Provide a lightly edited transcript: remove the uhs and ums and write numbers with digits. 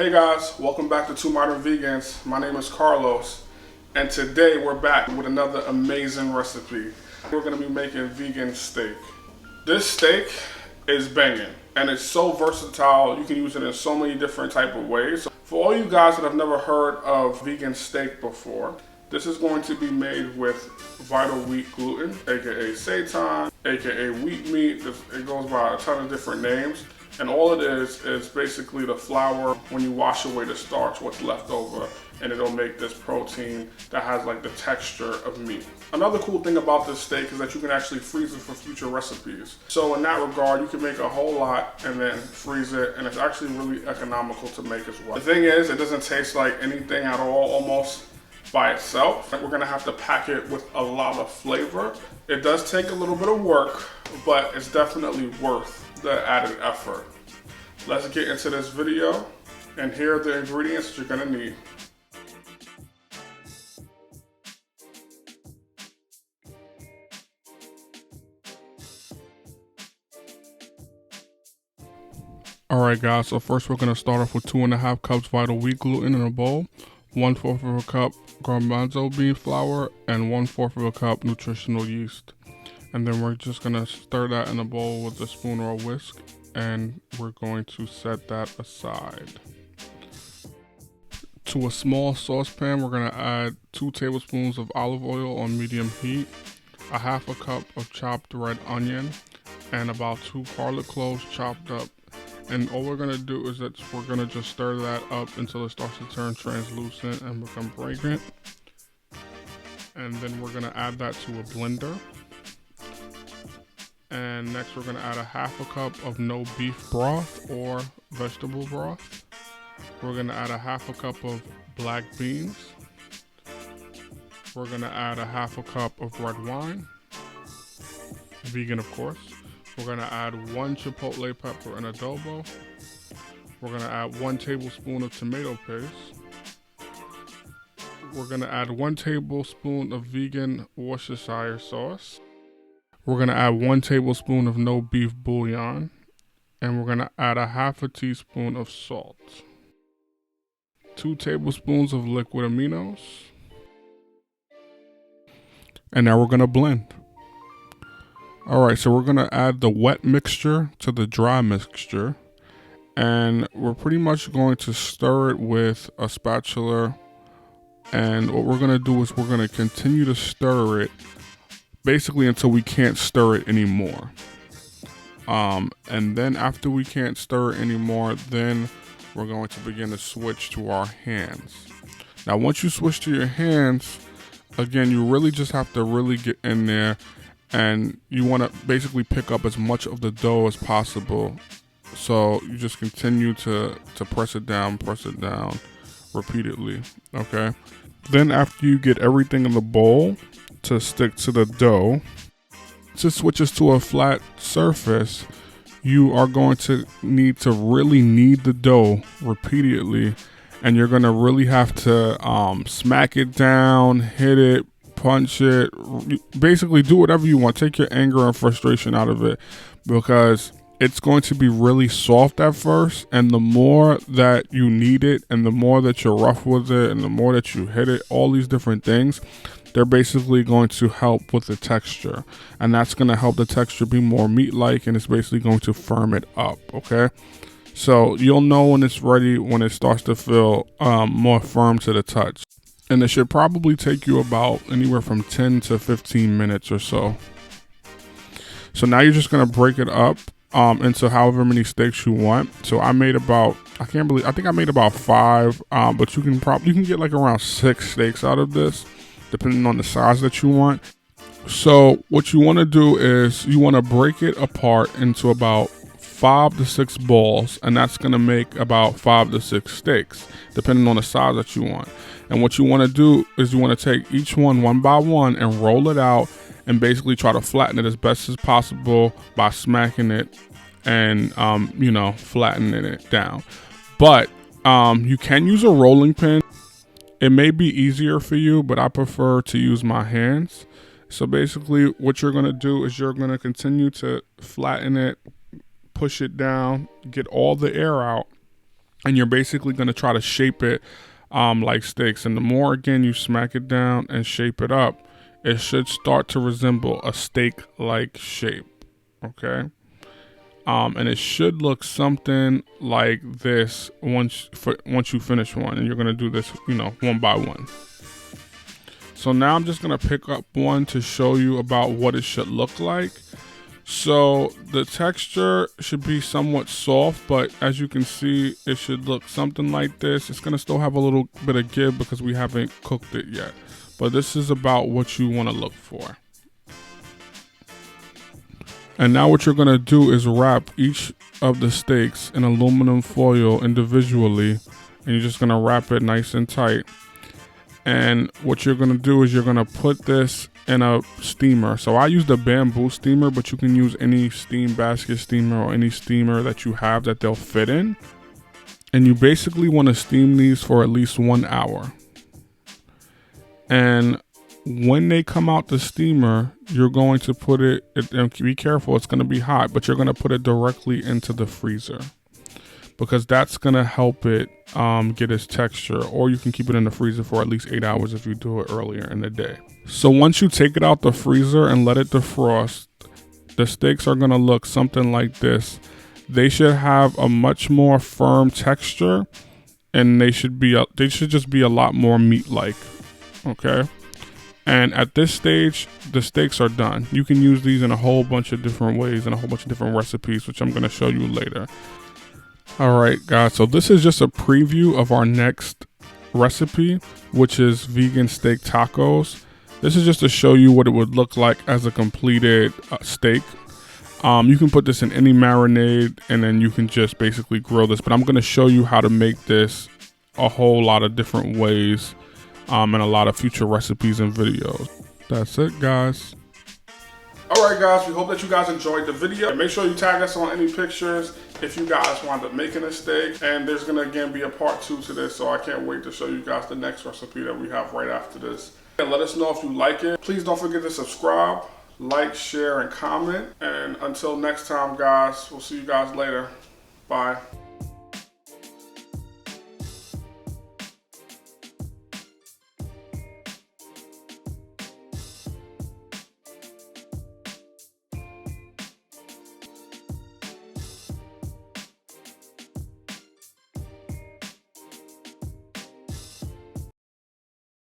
Hey guys, welcome back to Two Modern Vegans. My name is Carlos, and today we're back with another amazing recipe. We're gonna be making vegan steak. This steak is banging, and it's so versatile. You can use it in so many different type of ways. For all you guys that have never heard of vegan steak before, this is going to be made with vital wheat gluten, aka seitan, aka wheat meat. It goes by a ton of different names. And all it is basically the flour. When you wash away the starch, what's left over, and it'll make this protein that has like the texture of meat. Another cool thing about this steak is that you can actually freeze it for future recipes. So in that regard, you can make a whole lot and then freeze it, and it's actually really economical to make as well. The thing is, it doesn't taste like anything at all almost by itself. We're gonna have to pack it with a lot of flavor. It does take a little bit of work, but it's definitely worth the added effort. Let's get into this video, and here are the ingredients that you're gonna need. Alright guys, so first we're gonna start off with 2.5 cups vital wheat gluten in a bowl, 1/4 of a cup garbanzo bean flour, and 1/4 of a cup nutritional yeast. And then we're just gonna stir that in a bowl with a spoon or a whisk, and we're going to set that aside. To a small saucepan, we're gonna add 2 tablespoons of olive oil on medium heat, 1/2 cup of chopped red onion, and about 2 garlic cloves chopped up. And all we're gonna do is that we're gonna just stir that up until it starts to turn translucent and become fragrant. And then we're gonna add that to a blender. And next we're gonna add 1/2 cup of no beef broth or vegetable broth. We're gonna add 1/2 cup of black beans. We're gonna add 1/2 cup of red wine, vegan of course. We're gonna add 1 chipotle pepper and adobo. We're gonna add 1 tablespoon of tomato paste. We're gonna add 1 tablespoon of vegan Worcestershire sauce. We're gonna add 1 tablespoon of no beef bouillon, and we're gonna add 1/2 teaspoon of salt, 2 tablespoons of liquid aminos, and now we're gonna blend. Alright, so we're gonna add the wet mixture to the dry mixture, and we're pretty much going to stir it with a spatula. And what we're gonna do is we're gonna continue to stir it basically until we can't stir it anymore. And then after we can't stir it anymore, then we're going to begin to switch to our hands. Now once you switch to your hands, again, you really just have to really get in there, and you want to basically pick up as much of the dough as possible. So you just continue to press it down repeatedly, okay? Then after you get everything in the bowl to stick to the dough, to switch this to a flat surface, you are going to need to really knead the dough repeatedly, and you're going to really have to smack it down, hit it, punch it, basically do whatever you want. Take your anger and frustration out of it, because it's going to be really soft at first, and the more that you knead it, and the more that you're rough with it, and the more that you hit it, all these different things, they're basically going to help with the texture, and that's going to help the texture be more meat-like, and it's basically going to firm it up, okay? So you'll know when it's ready when it starts to feel more firm to the touch. And it should probably take you about anywhere from 10 to 15 minutes or so. So now you're just going to break it up into however many steaks you want. So I made about, I think I made about 5, but you can get like around 6 steaks out of this, depending on the size that you want. So what you want to do is you want to break it apart into about 5 to 6 balls, and that's going to make about 5 to 6 steaks, depending on the size that you want. And what you want to do is you want to take each one by one and roll it out, and basically try to flatten it as best as possible by smacking it and flattening it down. But you can use a rolling pin. It may be easier for you, but I prefer to use my hands. So basically what you're going to do is you're going to continue to flatten it, push it down, get all the air out, and you're basically going to try to shape it like steaks. And the more, again, you smack it down and shape it up, it should start to resemble a steak-like shape, okay? And it should look something like this once you finish one, and you're going to do this, one by one. So now I'm just going to pick up one to show you about what it should look like. So the texture should be somewhat soft, but as you can see, it should look something like this. It's going to still have a little bit of give because we haven't cooked it yet. But this is about what you want to look for. And now what you're going to do is wrap each of the steaks in aluminum foil individually. And you're just going to wrap it nice and tight. And what you're going to do is you're going to put this in a steamer. So I used a bamboo steamer, but you can use any steam basket steamer or any steamer that you have that they'll fit in. And you basically want to steam these for at least 1 hour. And when they come out the steamer, you're going to put it, and be careful, it's going to be hot, but you're going to put it directly into the freezer, because that's going to help it get its texture. Or you can keep it in the freezer for at least 8 hours if you do it earlier in the day. So once you take it out the freezer and let it defrost, the steaks are going to look something like this. They should have a much more firm texture, and they should just be a lot more meat-like, okay? And at this stage, the steaks are done. You can use these in a whole bunch of different ways and a whole bunch of different recipes, which I'm going to show you later. All right, guys, so this is just a preview of our next recipe, which is vegan steak tacos. This is just to show you what it would look like as a completed steak. You can put this in any marinade, and then you can just basically grill this. But I'm going to show you how to make this a whole lot of different ways, and a lot of future recipes and videos. That's it, guys. Alright guys, we hope that you guys enjoyed the video. Make sure you tag us on any pictures if you guys wind up making a steak. And there's going to again be a part 2 to this, so I can't wait to show you guys the next recipe that we have right after this. And let us know if you like it. Please don't forget to subscribe, like, share, and comment. And until next time, guys, we'll see you guys later. Bye.